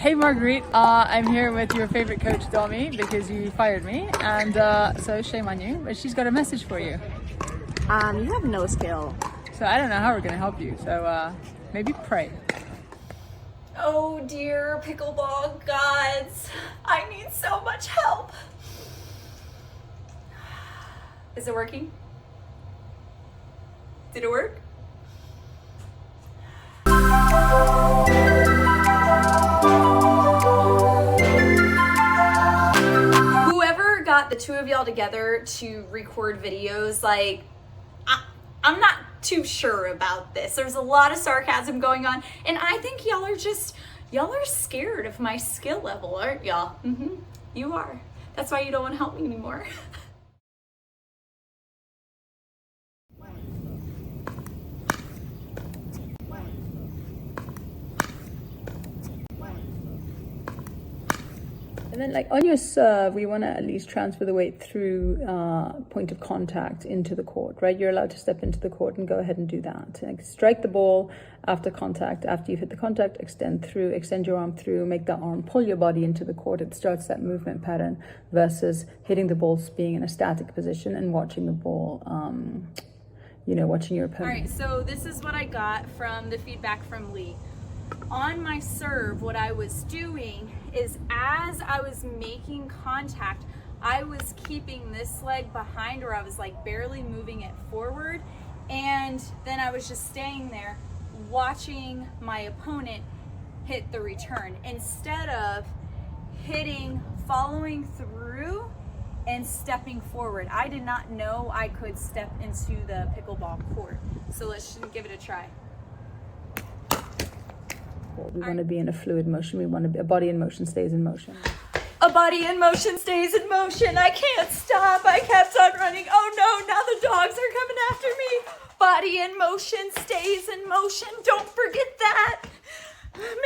Hey Marguerite, I'm here with your favorite coach Domi because you fired me, and so shame on you, but she's got a message for you. You have no skill. So I don't know how we're gonna help you, so maybe pray. Oh dear pickleball gods, I need so much help. Is it working? Did it work? Whoever got the two of y'all together to record videos, like, I'm not too sure about this. There's a lot of sarcasm going on, and I think y'all are scared of my skill level, aren't y'all? Mm-hmm. You are. That's why you don't want to help me anymore. And then like on your serve, we want to at least transfer the weight through point of contact into the court, right? You're allowed to step into the court and go ahead and do that. Like strike the ball after contact. After you've hit the contact, extend your arm through, make that arm pull your body into the court. It starts that movement pattern versus hitting the ball, being in a static position and watching the ball, watching your opponent. All right, so this is what I got from the feedback from Lee. On my serve, what I was doing is as I was making contact, I was keeping this leg behind, or I was like barely moving it forward, and then I was just staying there watching my opponent hit the return instead of following through and stepping forward. I did not know I could step into the pickleball court, so let's just give it a try. We want to be in a fluid motion. We want to be a body in motion stays in motion. A body in motion stays in motion. I can't stop. I kept on running. Oh no, now the dogs are coming after me. Body in motion stays in motion. Don't forget that.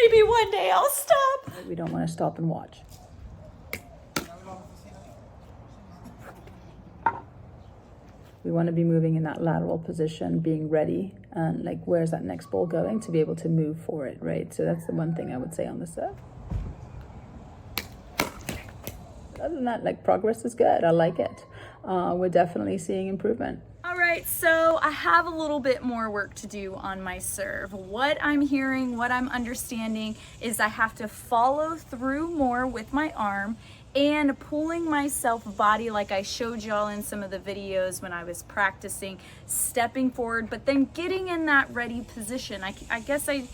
Maybe one day I'll stop. We don't want to stop and watch. We want to be moving in that lateral position, being ready, and like, where's that next ball going to be able to move for it, right? So that's the one thing I would say on the serve. Other than that, like, progress is good. I like it. We're definitely seeing improvement. All right, so I have a little bit more work to do on my serve. What I'm hearing, what I'm understanding is I have to follow through more with my arm and pulling myself body like I showed y'all in some of the videos when I was practicing, stepping forward, but then getting in that ready position. I guess I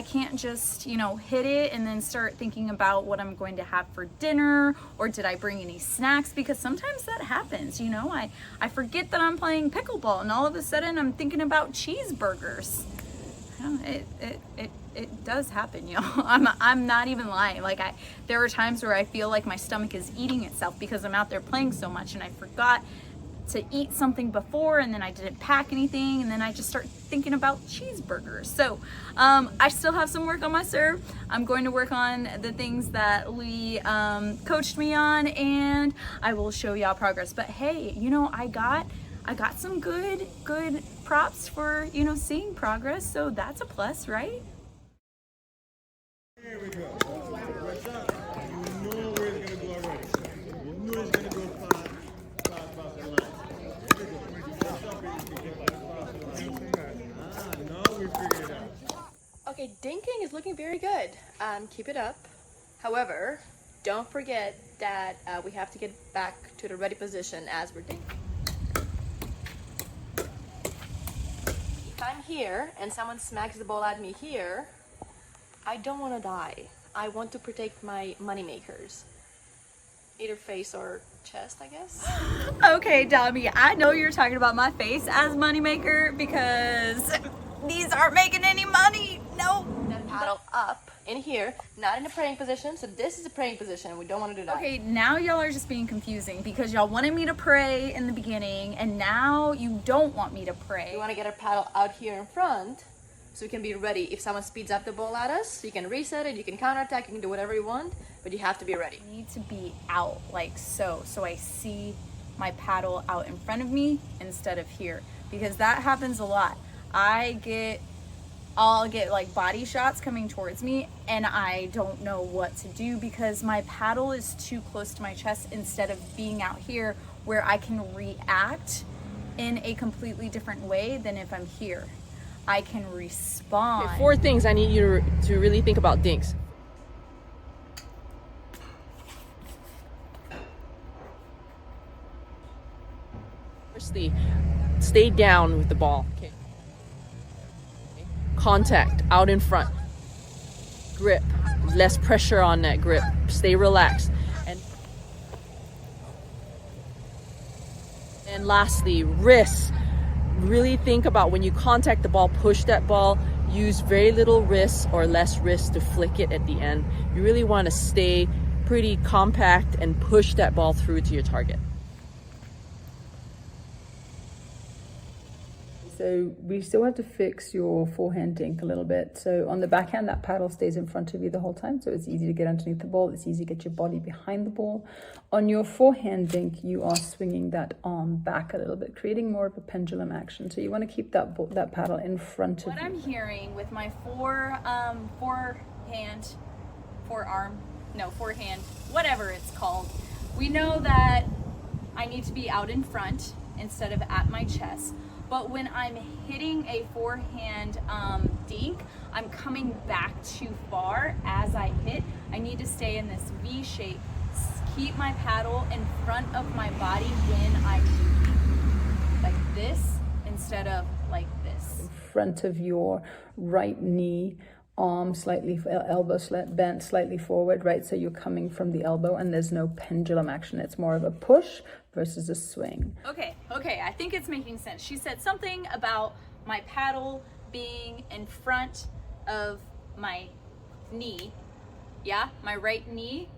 can't just, hit it and then start thinking about what I'm going to have for dinner, or did I bring any snacks? Because sometimes that happens, I forget that I'm playing pickleball and all of a sudden I'm thinking about cheeseburgers. It does happen, I'm not even lying. Like, there are times where I feel like my stomach is eating itself because I'm out there playing so much and I forgot to eat something before, and then I didn't pack anything, and then I just start thinking about cheeseburgers. So I still have some work on my serve. I'm going to work on the things that Lee coached me on, and I will show y'all progress. But hey, I got some good props for seeing progress, so that's a plus, right? Here we go. You know where it's going to go already. You know it's going to go fast across the line. Here we go. Now we figured it out. Okay, dinking is looking very good. Keep it up. However, don't forget that we have to get back to the ready position as we're dinking. If I'm here and someone smacks the ball at me here, I don't want to die. I want to protect my money makers. Either face or chest, I guess. Okay, Domi, I know you're talking about my face as moneymaker because these aren't making any money. No. Then paddle up in here, not in a praying position. So this is a praying position. We don't want to do that. Okay, now y'all are just being confusing because y'all wanted me to pray in the beginning and now you don't want me to pray. We want to get our paddle out here in front so we can be ready. If someone speeds up the ball at us, you can reset it, you can counterattack, you can do whatever you want, but you have to be ready. I need to be out like so I see my paddle out in front of me instead of here, because that happens a lot. I get I'll get like body shots coming towards me and I don't know what to do because my paddle is too close to my chest instead of being out here where I can react in a completely different way than if I'm here. I can respond. Okay, 4 things I need you to really think about dinks. Firstly, stay down with the ball. Okay. Contact out in front. Grip, less pressure on that grip. Stay relaxed. And lastly, wrists. Really think about when you contact the ball, push that ball, use very little wrists or less wrists to flick it at the end. You really want to stay pretty compact and push that ball through to your target. So we still have to fix your forehand dink a little bit. So on the backhand, that paddle stays in front of you the whole time. So it's easy to get underneath the ball. It's easy to get your body behind the ball. On your forehand dink, you are swinging that arm back a little bit, creating more of a pendulum action. So you want to keep that paddle in front of you. What I'm hearing with my forehand, whatever it's called, we know that I need to be out in front instead of at my chest. But when I'm hitting a forehand dink, I'm coming back too far as I hit. I need to stay in this V shape. Keep my paddle in front of my body when I'm dinking. Like this instead of like this. In front of your right knee, arm slightly, elbow bent slightly forward, right? So you're coming from the elbow and there's no pendulum action. It's more of a push versus a swing. Okay, I think it's making sense. She said something about my paddle being in front of my knee, yeah, my right knee,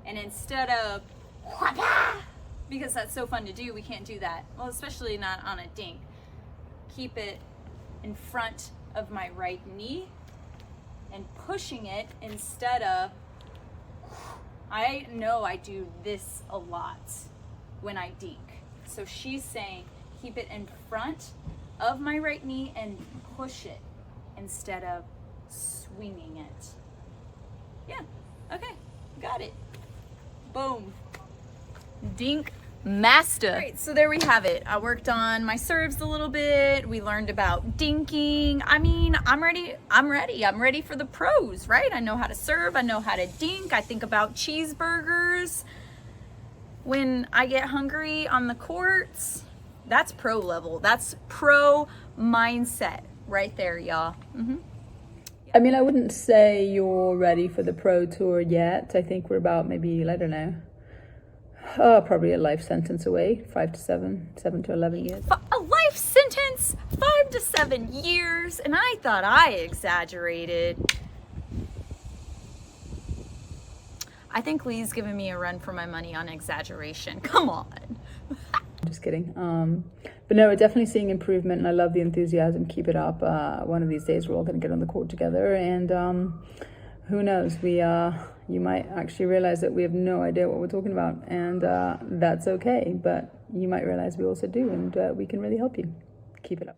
and instead of, because that's so fun to do, we can't do that. Well, especially not on a dink. Keep it in front of my right knee and pushing it instead of, I know I do this a lot when I dink. So she's saying keep it in front of my right knee and push it instead of swinging it. Yeah, okay, got it. Boom. Dink master. All right, so there we have it. I worked on my serves a little bit. We learned about dinking. I mean, I'm ready. I'm ready for the pros, right? I know how to serve. I know how to dink. I think about cheeseburgers when I get hungry on the courts. That's pro level. That's pro mindset right there, y'all. I mean, I wouldn't say you're ready for the pro tour yet. I think we're about maybe, I don't know, probably a life sentence away, 5 to 7, 7 to 11 years. A life sentence, 5 to 7 years, and I thought I exaggerated. I think Lee's giving me a run for my money on exaggeration. Come on. Just kidding. But no, we're definitely seeing improvement, and I love the enthusiasm. Keep it up. One of these days, we're all going to get on the court together, and who knows? You might actually realize that we have no idea what we're talking about, and that's okay. But you might realize we also do, and we can really help you. Keep it up.